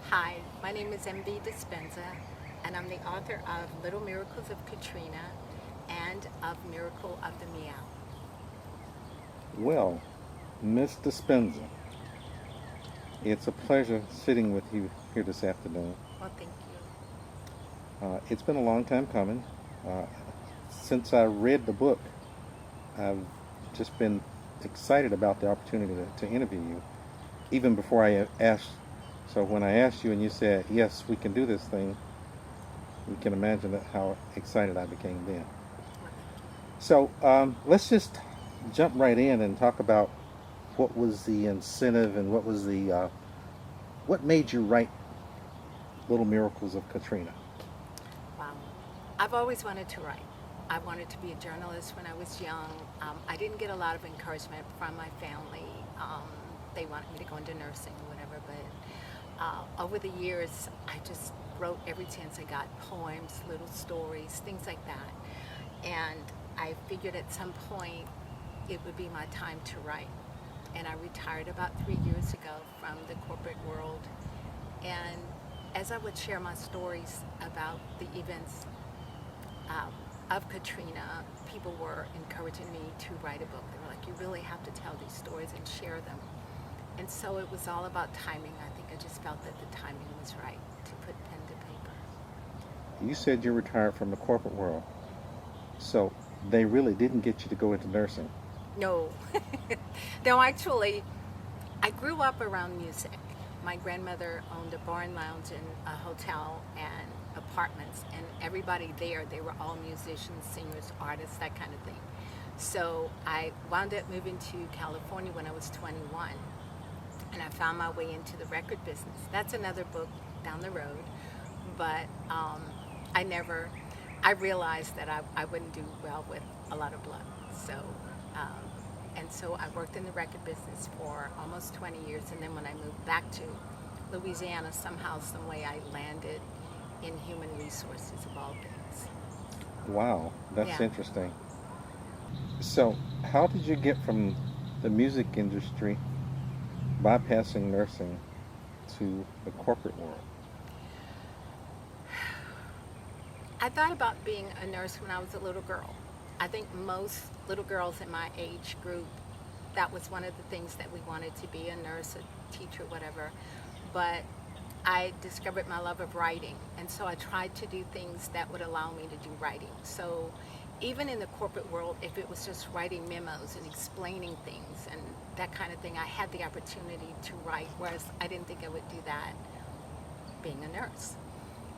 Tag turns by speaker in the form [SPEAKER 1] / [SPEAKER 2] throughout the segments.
[SPEAKER 1] Hi, my name is MB Despenza, and I'm the author of Little Miracles of Katrina and of Miracle of the Meow.
[SPEAKER 2] Well, Miss Despenza, it's a pleasure sitting with you here this afternoon.
[SPEAKER 1] Well, thank you.
[SPEAKER 2] It's been a long time coming. Uh, since I read the book, I've just been excited about the opportunity to interview you, even before I asked. So when I asked you and you said, yes, we can do this thing, you can imagine how excited I became then.
[SPEAKER 1] Well, thank you.
[SPEAKER 2] So let's just jump right in and talk about what was the incentive and what made you write Little Miracles of Katrina.
[SPEAKER 1] Wow. I've always wanted to write. I wanted to be a journalist when I was young. I didn't get a lot of encouragement from my family. They wanted me to go into nursing or whatever, but over the years, I just wrote every chance I got, poems, little stories, things like that. And I figured at some point it would be my time to write. And I retired about 3 years ago from the corporate world. And as I would share my stories about the events um, of Katrina, people were encouraging me to write a book. They were like, you really have to tell these stories and share them. And so it was all about timing. I think I just felt that the timing was right to put pen to paper.
[SPEAKER 2] You said you retired from the corporate world, so they really didn't get you to go into nursing.
[SPEAKER 1] No, no, actually, I grew up around music. My grandmother owned a bar and lounge and a hotel and apartments, and everybody there, they were all musicians, singers, artists, that kind of thing. So I wound up moving to California when I was 21, and I found my way into the record business. That's another book down the road, but I never, I realized that I wouldn't do well with a lot of blood. So, um, and so I worked in the record business for almost 20 years, and then when I moved back to Louisiana, somehow, some way, I landed in human resources of all things.
[SPEAKER 2] Wow, that's
[SPEAKER 1] Yeah.
[SPEAKER 2] interesting. So, how did you get from the music industry, bypassing nursing, to the corporate world?
[SPEAKER 1] I thought about being a nurse when I was a little girl. I think most little girls in my age group, that was one of the things that we wanted to be, a nurse, a teacher, whatever. But I discovered my love of writing, and so I tried to do things that would allow me to do writing. So even in the corporate world, if it was just writing memos and explaining things and that kind of thing, I had the opportunity to write, whereas I didn't think I would do that being a nurse.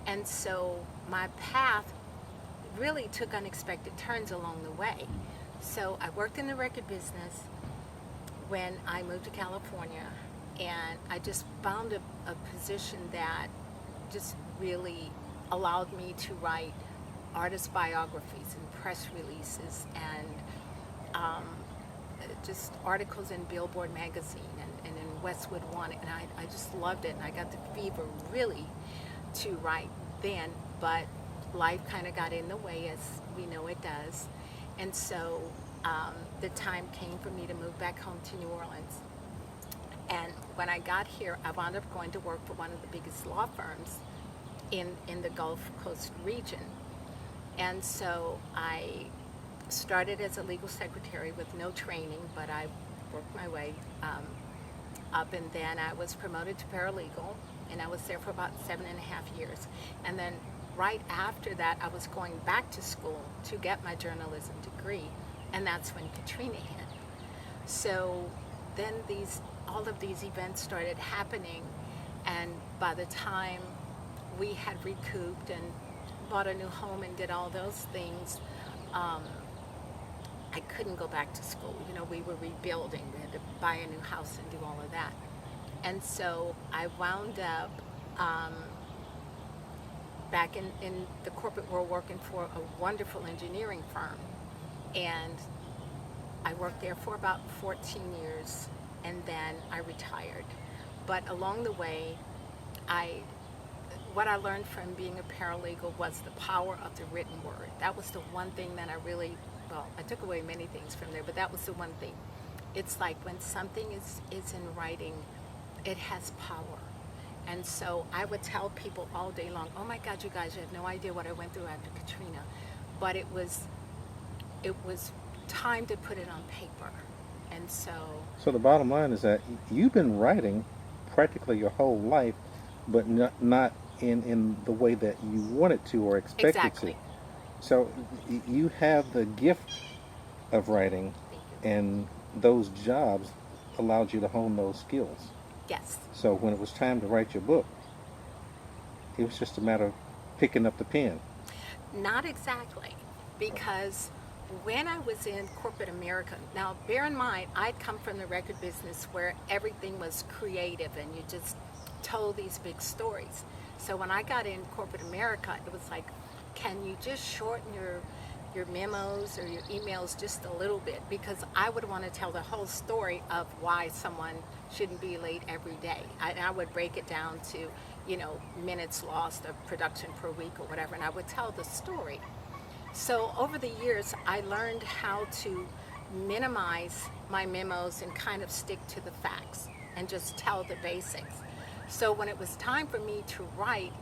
[SPEAKER 1] And so my path really took unexpected turns along the way. So I worked in the record business when I moved to California, and I just found a position that just really allowed me to write artist biographies and press releases and um, just articles in Billboard magazine and in Westwood One, and I just loved it, and I got the fever really to write then, but life kind of got in the way, as we know it does. And so the time came for me to move back home to New Orleans. And when I got here, I wound up going to work for one of the biggest law firms in the Gulf Coast region. And so I started as a legal secretary with no training, but I worked my way up, and then I was promoted to paralegal, and I was there for about 7.5 years. And then right after that, I was going back to school to get my journalism degree, and that's when Katrina hit. So then all of these events started happening, and by the time we had recouped and bought a new home and did all those things, um, I couldn't go back to school. You know, we were rebuilding. We had to buy a new house and do all of that. And so I wound up back in the corporate world working for a wonderful engineering firm. And I worked there for about 14 years, and then I retired. But along the way, I what I learned from being a paralegal was the power of the written word. That was the one thing that I really, well, I took away many things from there, but that was the one thing. It's like when something is in writing, it has power. And so I would tell people all day long, oh my God, you guys, you have no idea what I went through after Katrina. But it was time to put it on paper. And so,
[SPEAKER 2] So the bottom line is that you've been writing practically your whole life, but not in the way that you wanted to or expected
[SPEAKER 1] exactly.
[SPEAKER 2] to. So you have the gift of writing,
[SPEAKER 1] Thank you.
[SPEAKER 2] and those jobs allowed you to hone those skills.
[SPEAKER 1] Yes.
[SPEAKER 2] So when it was time to write your book, it was just a matter of picking up the pen.
[SPEAKER 1] Not exactly, because when I was in corporate America, now bear in mind, I'd come from the record business where everything was creative and you just told these big stories. So when I got in corporate America, it was like, can you just shorten your memos or your emails just a little bit? Because I would want to tell the whole story of why someone shouldn't be late every day. I would break it down to, minutes lost of production per week or whatever, and I would tell the story. So over the years, I learned how to minimize my memos and kind of stick to the facts and just tell the basics. So when it was time for me to write,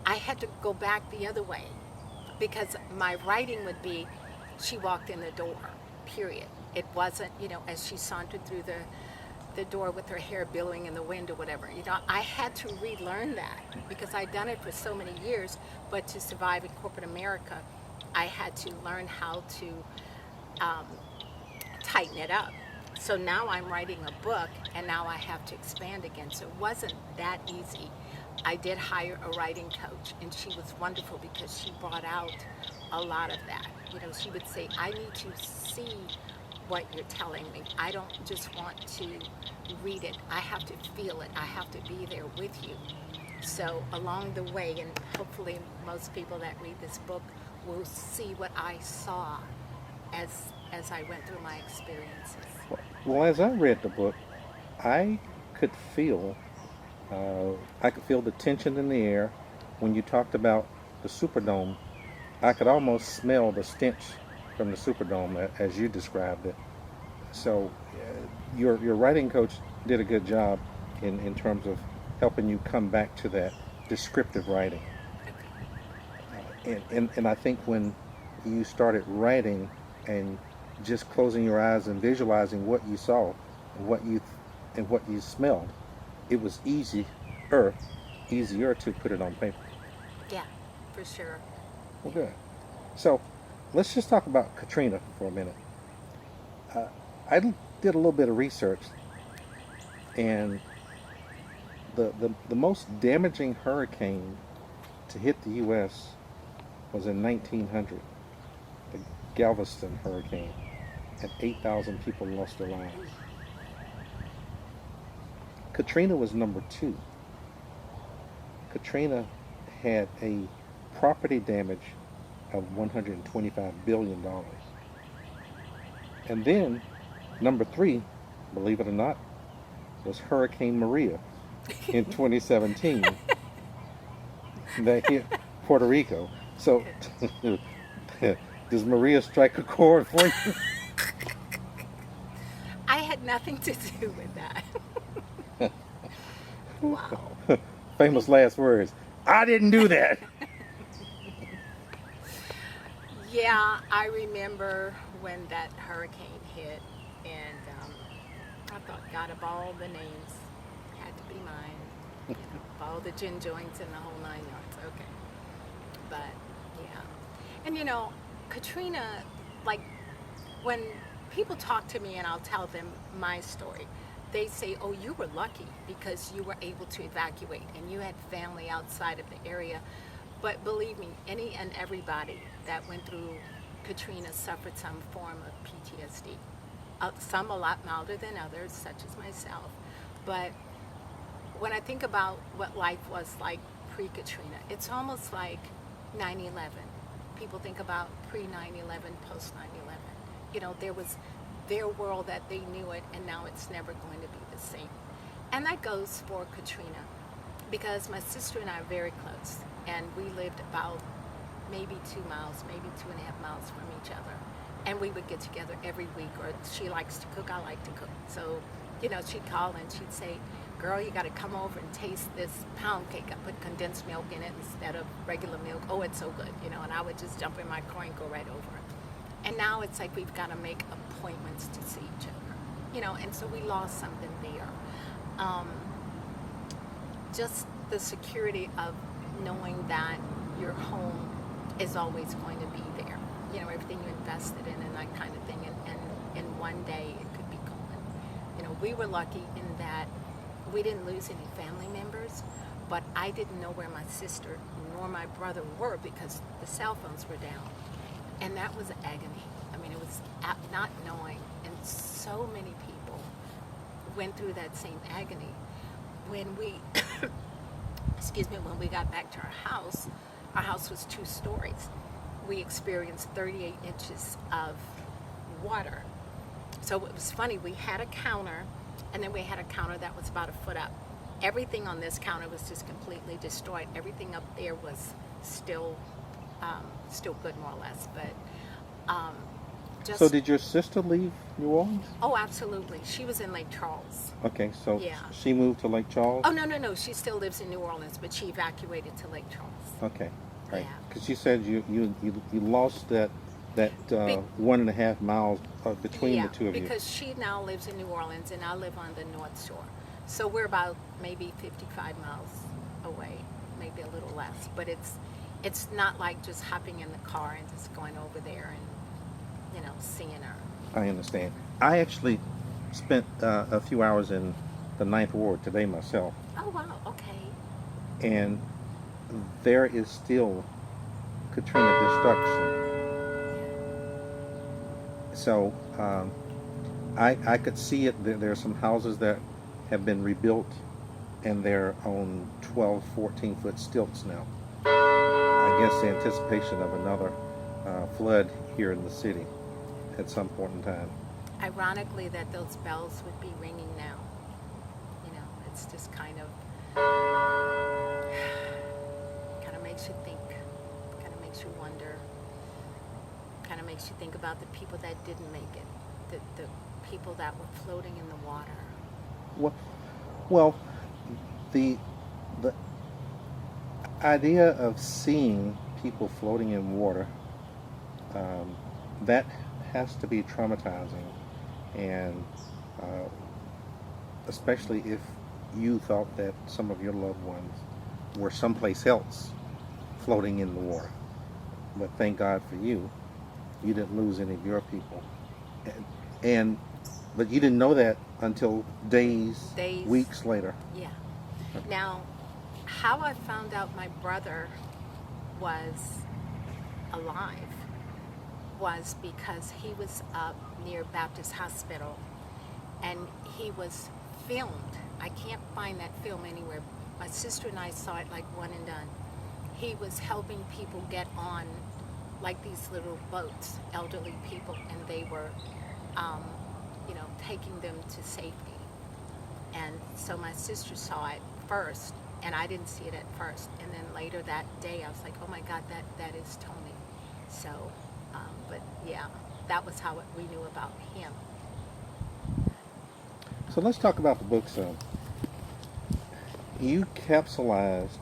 [SPEAKER 1] I had to go back the other way, because my writing would be, she walked in the door, period. It wasn't, as she sauntered through the door with her hair billowing in the wind or whatever. I had to relearn that because I'd done it for so many years, but to survive in corporate America, I had to learn how to tighten it up. So now I'm writing a book, and now I have to expand again. So it wasn't that easy. I did hire a writing coach, and she was wonderful because she brought out a lot of that. She would say, I need to see what you're telling me. I don't just want to read it. I have to feel it. I have to be there with you. So along the way, and hopefully most people that read this book will see what I saw as I went through my experiences.
[SPEAKER 2] Well, as I read the book, I could feel the tension in the air. When you talked about the Superdome, I could almost smell the stench from the Superdome as you described it. So your writing coach did a good job in terms of helping you come back to that descriptive writing. And I think when you started writing and just closing your eyes and visualizing what you saw and what you smelled, it was easier to put it on paper.
[SPEAKER 1] Yeah, for sure.
[SPEAKER 2] Well, good. So let's just talk about Katrina for a minute. I did a little bit of research, and the most damaging hurricane to hit the U.S. was in 1900, the Galveston hurricane, and 8,000 people lost their lives. Katrina was number 2. Katrina had a property damage of $125 billion. And then, number 3, believe it or not, was Hurricane Maria in 2017 that hit Puerto Rico. So, does Maria strike a chord for you?
[SPEAKER 1] I had nothing to do with that. Wow.
[SPEAKER 2] Famous last words. I didn't do that.
[SPEAKER 1] Yeah, I remember when that hurricane hit, and I thought, God, of all the names, had to be mine. Of all the gin joints and the whole 9 yards. Okay. But, yeah. And Katrina, like, when people talk to me and I'll tell them my story, they say, oh, you were lucky because you were able to evacuate and you had family outside of the area. But believe me, any and everybody that went through Katrina suffered some form of PTSD. Some a lot milder than others, such as myself. But when I think about what life was like pre-Katrina, it's almost like 9/11. People think about pre-9/11, post-9/11. There was their world that they knew it, and now it's never going to be the same. And that goes for Katrina, because my sister and I are very close, and we lived about maybe 2 miles, maybe 2.5 miles from each other. And we would get together every week, or she likes to cook, I like to cook. So, she'd call and she'd say, girl, you got to come over and taste this pound cake. I put condensed milk in it instead of regular milk. Oh, it's so good, you know, and I would just jump in my car and go right over it. And now it's like we've got to make appointments to see each other, you know, and so we lost something there. Just the security of knowing that your home is always going to be there, you know, everything you invested in and that kind of thing, and one day it could be gone. You know, we were lucky in that we didn't lose any family members, but I didn't know where my sister nor my brother were because the cell phones were down. And that was agony. I mean, it was not knowing. And so many people went through that same agony. When we, excuse me, when we got back to our house was 2 stories. We experienced 38 inches of water. So it was funny, we had a counter, and then we had a counter that was about 1 foot up. Everything on this counter was just completely destroyed. Everything up there was still good, more or less. But just,
[SPEAKER 2] So did your sister leave New Orleans?
[SPEAKER 1] oh, absolutely. She was in Lake Charles.
[SPEAKER 2] Okay, so
[SPEAKER 1] Yeah.
[SPEAKER 2] she moved to Lake Charles?
[SPEAKER 1] Oh, no. She still lives in New Orleans, but she evacuated to Lake Charles.
[SPEAKER 2] Okay, right.
[SPEAKER 1] Yeah.
[SPEAKER 2] Because you said you lost that 1.5 miles between the two of you.
[SPEAKER 1] Because she now lives in New Orleans and I live on the North Shore. So we're about maybe 55 miles away, maybe a little less. But it's not like just hopping in the car and just going over there and, you know, seeing her.
[SPEAKER 2] I understand. I actually spent a few hours in the 9th Ward today myself,
[SPEAKER 1] Oh, wow, okay.
[SPEAKER 2] and there is still Katrina destruction. So I could see it. There are some houses that have been rebuilt, and they're on 12, 14-foot stilts now. I guess the anticipation of another flood here in the city at some point in time.
[SPEAKER 1] Ironically, that those bells would be ringing now. You know, it's just kind of makes you think, kind of makes you wonder, kind of makes you think about the people that didn't make it, the people that were floating in the water.
[SPEAKER 2] Well, the idea of seeing people floating in water, that has to be traumatizing, and especially if you thought that some of your loved ones were someplace else floating in the water. But thank God for you, you didn't lose any of your people. But you didn't know that until days, weeks later.
[SPEAKER 1] Yeah. Now, how I found out my brother was alive was because he was up near Baptist Hospital and he was filmed. I can't find that film anywhere. My sister and I saw it like one and done. He was helping people get on like these little boats, elderly people, and they were taking them to safety. And so my sister saw it first, and I didn't see it at first. And then later that day, I was like, oh my God, that is Tony. So, but yeah, that was how we knew about him.
[SPEAKER 2] So let's talk about the book some. You capsulized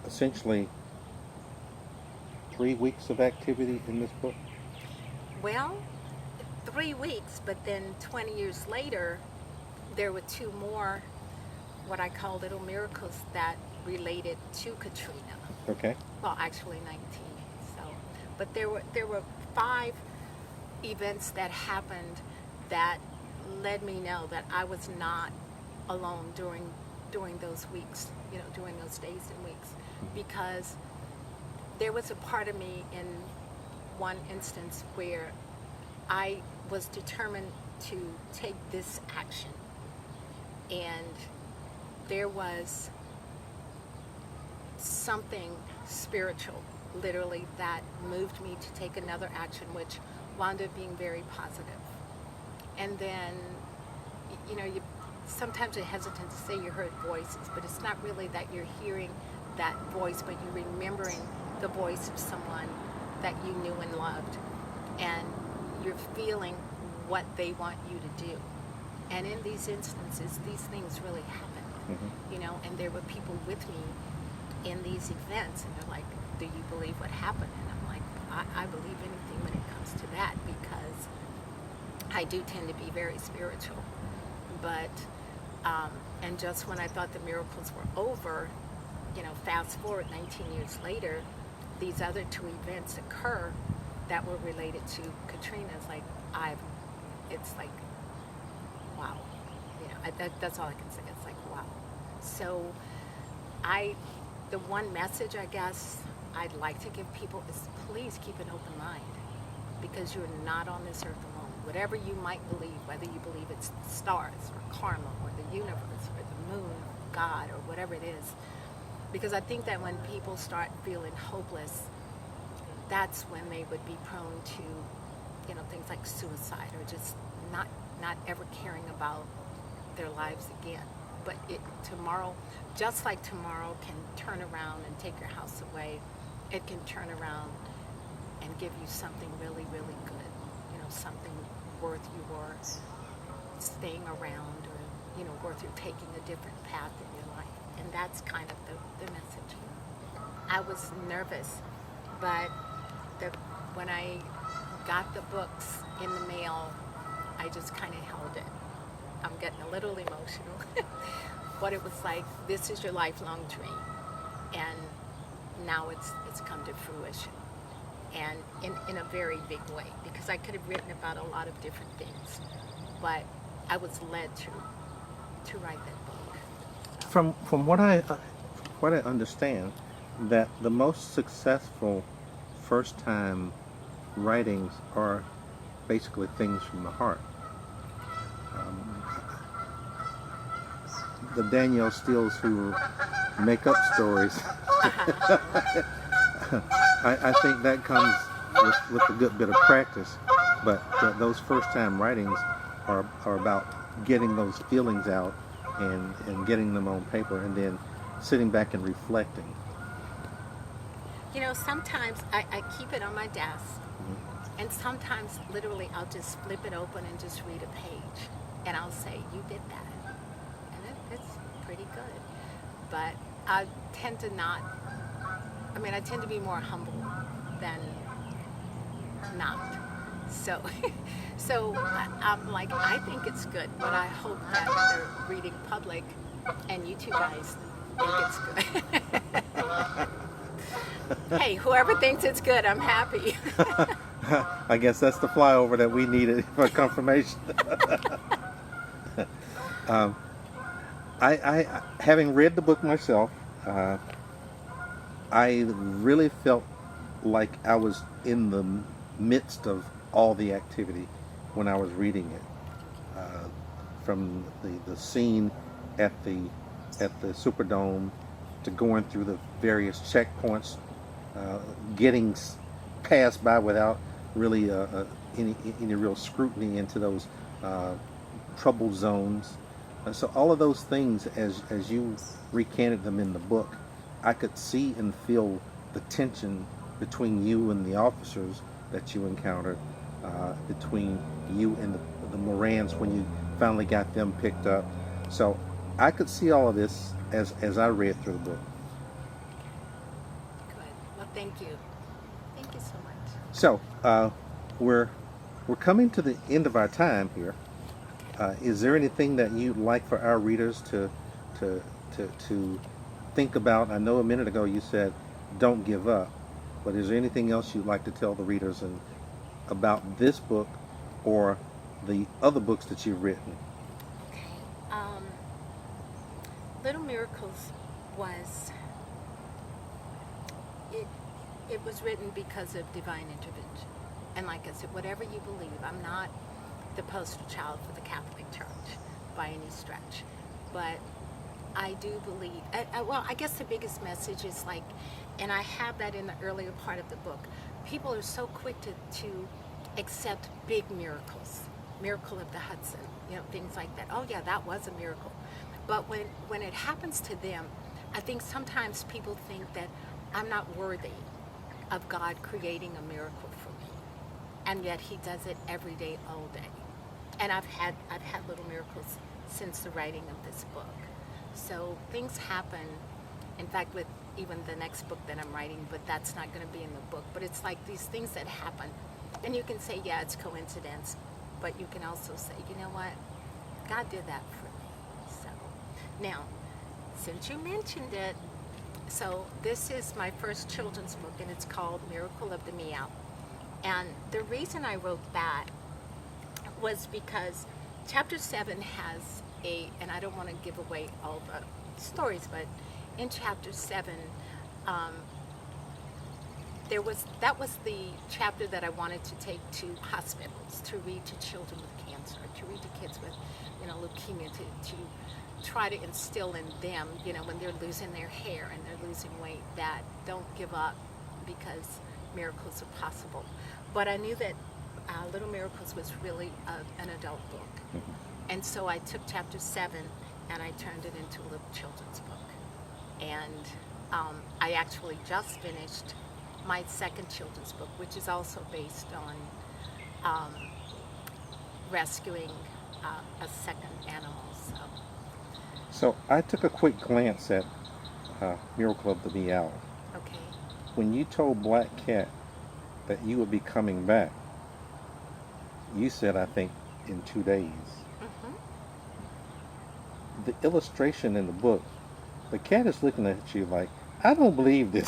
[SPEAKER 2] essentially 3 weeks of activity in this book?
[SPEAKER 1] Well, 3 weeks, but then 20 years later, there were 2 more, what I call Little Miracles, that related to Katrina.
[SPEAKER 2] Okay.
[SPEAKER 1] Well, actually 19. So, but there were 5 events that happened that let me know that I was not alone during those weeks, during those days and weeks, because there was a part of me in one instance where I was determined to take this action, and there was something spiritual, literally, that moved me to take another action, which wound up being very positive. And then, sometimes you're hesitant to say you heard voices, but it's not really that you're hearing that voice, but you're remembering the voice of someone that you knew and loved, and you're feeling what they want you to do. And in these instances, these things really happened, you know, and there were people with me in these events, and they're like, do you believe what happened? And I'm like, I believe anything when it comes to that, because I do tend to be very spiritual. But, and just when I thought the miracles were over, you know, fast forward 19 years later, these other two events occur that were related to Katrina. It's like, wow. You know, that's all I can say. It's like, wow. So the one message I guess I'd like to give people is please keep an open mind, because you're not on this earth alone. Whatever you might believe, whether you believe it's the stars or karma or the universe or the moon or God or whatever it is, because I think that when people start feeling hopeless, that's when they would be prone to, you know, things like suicide or just not ever caring about their lives again. But tomorrow, just like tomorrow can turn around and take your house away, it can turn around and give you something really, really good. You know, something worth your staying around, or, you know, worth your taking a different path in your life. And that's kind of the message. I was nervous, but when I got the books in the mail, I just kind of held it. I'm getting a little emotional. But it was like, this is your lifelong dream. And now it's come to fruition. And in a very big way, because I could have written about a lot of different things, but I was led to write that book.
[SPEAKER 2] From what I understand, that the most successful first time writings are basically things from the heart. The Danielle Steels who make up stories, I think that comes with a good bit of practice. But those first time writings are about getting those feelings out and getting them on paper, and then sitting back and reflecting.
[SPEAKER 1] You know, sometimes I keep it on my desk, and sometimes literally I'll just flip it open and just read a page, and I'll say, you did that. And it's pretty good. But I tend to I tend to be more humble than not. So I'm like, I think it's good, but I hope that the reading public and you two guys think it's good. Hey, whoever thinks it's good, I'm happy.
[SPEAKER 2] I guess that's the flyover that we needed for confirmation. I having read the book myself, I really felt like I was in the midst of all the activity when I was reading it. From the scene at the Superdome, to going through the various checkpoints, getting passed by without really any real scrutiny into those trouble zones. So all of those things, as you recanted them in the book, I could see and feel the tension between you and the officers that you encountered, between you and the Morans when you finally got them picked up. So I could see all of this as I read through the book.
[SPEAKER 1] Good. Well, thank you. Thank you so much.
[SPEAKER 2] So we're coming to the end of our time here. Is there anything that you'd like for our readers to think about? I know a minute ago you said don't give up, but is there anything else you'd like to tell the readers about this book or the other books that you've written?
[SPEAKER 1] Okay. Little Miracles was it was written because of divine intervention. And like I said, whatever you believe, I'm not the poster child for the Catholic Church by any stretch. But I do believe, well, I guess the biggest message is like, and I have that in the earlier part of the book, people are so quick to accept big miracles. Miracle of the Hudson, things like that. Oh yeah, that was a miracle. But when it happens to them, I think sometimes people think that I'm not worthy of God creating a miracle for me. And yet he does it every day, all day. And I've had Little Miracles since the writing of this book. So things happen. In fact, with even the next book that I'm writing, but that's not going to be in the book. But it's like these things that happen, and you can say, yeah, it's coincidence, but you can also say, you know what, God did that for me. So now, since you mentioned it, so this is my first children's book, and it's called Miracle of the Meow. And the reason I wrote that was because chapter 7 has and I don't want to give away all the stories, but in chapter 7, that was the chapter that I wanted to take to hospitals, to read to children with cancer, to read to kids with, leukemia, to try to instill in them, when they're losing their hair and they're losing weight, that don't give up because miracles are possible. But I knew that Little Miracles was really an adult book.
[SPEAKER 2] Mm-hmm.
[SPEAKER 1] And so I took chapter 7 and I turned it into a little children's book. And I actually just finished my second children's book, which is also based on rescuing a second animal.
[SPEAKER 2] So I took a quick glance at Miracle of the Meow.
[SPEAKER 1] Okay.
[SPEAKER 2] When you told Black Cat that you would be coming back, you said, I think, in 2 days.
[SPEAKER 1] Mm-hmm.
[SPEAKER 2] The illustration in the book, the cat is looking at you like, I don't believe this.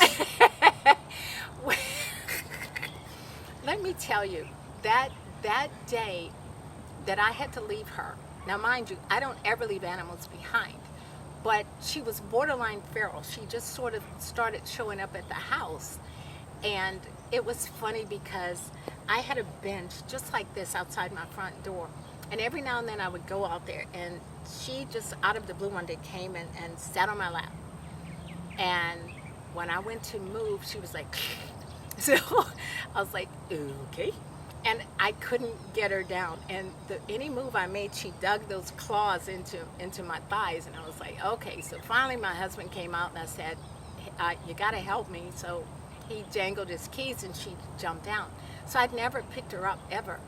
[SPEAKER 1] Let me tell you, that day that I had to leave her, now mind you, I don't ever leave animals behind, but she was borderline feral. She just sort of started showing up at the house. And it was funny because I had a bench just like this outside my front door. And every now and then I would go out there, and she just out of the blue one day came and sat on my lap. And when I went to move, she was like, so I was like, okay. And I couldn't get her down. And any move I made, she dug those claws into my thighs. And I was like, okay. So finally my husband came out and I said, you got to help me. So he jangled his keys and she jumped out. So I'd never picked her up ever.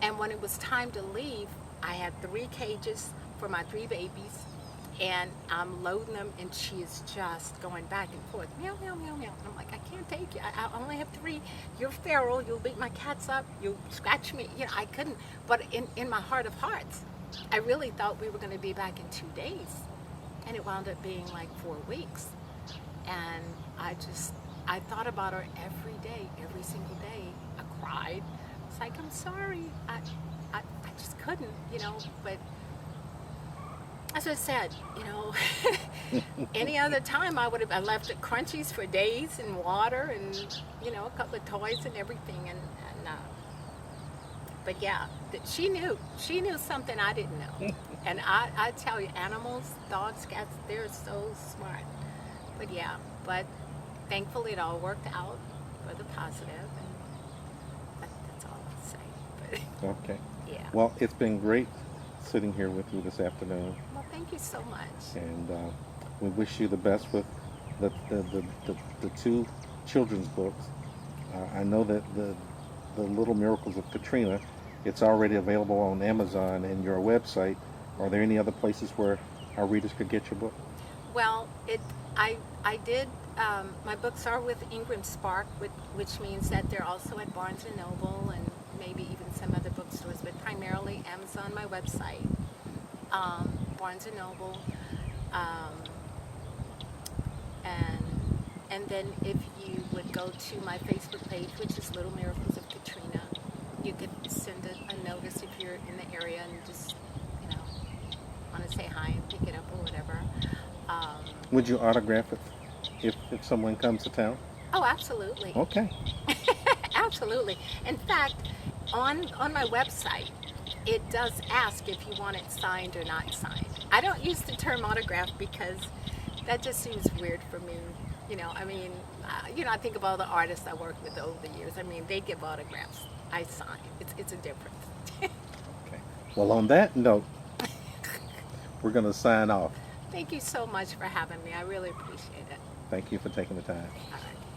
[SPEAKER 1] And when it was time to leave, I had 3 cages for my 3 babies, and I'm loading them, and she is just going back and forth, meow, meow, meow, meow. And I'm like, I can't take you. I only have 3. You're feral. You'll beat my cats up. You'll scratch me. I couldn't. But in my heart of hearts, I really thought we were going to be back in 2 days, and it wound up being like 4 weeks. And I thought about her every day, every single day. I cried. It's like, I'm sorry. I just couldn't, but as I said, any other time I left at Crunchies for days and water and, a couple of toys and everything. But yeah, she knew something I didn't know. And I tell you, animals, dogs, cats, they're so smart. But yeah, thankfully it all worked out for the positive, and that's all I'll say. But
[SPEAKER 2] Okay.
[SPEAKER 1] yeah.
[SPEAKER 2] Well, it's been great sitting here with you this afternoon.
[SPEAKER 1] Well, thank you so much.
[SPEAKER 2] And we wish you the best with the 2 children's books. I know that the Little Miracles of Katrina, it's already available on Amazon and your website. Are there any other places where our readers could get your book?
[SPEAKER 1] Well, I did. My books are with Ingram Spark, which means that they're also at Barnes & Noble and maybe even some other bookstores, but primarily Amazon, my website, Barnes & Noble, and then if you would go to my Facebook page, which is Little Miracles of Katrina, you could send a notice if you're in the area and just, want to say hi and pick it up or whatever.
[SPEAKER 2] Would you autograph it if someone comes to town?
[SPEAKER 1] Oh, absolutely.
[SPEAKER 2] Okay.
[SPEAKER 1] Absolutely. In fact, on my website, it does ask if you want it signed or not signed. I don't use the term autograph because that just seems weird for me. I think of all the artists I worked with over the years. They give autographs. I sign. It's a difference.
[SPEAKER 2] Okay. Well, on that note, we're going to sign off.
[SPEAKER 1] Thank you so much for having me. I really appreciate it.
[SPEAKER 2] Thank you for taking the time.
[SPEAKER 1] All right.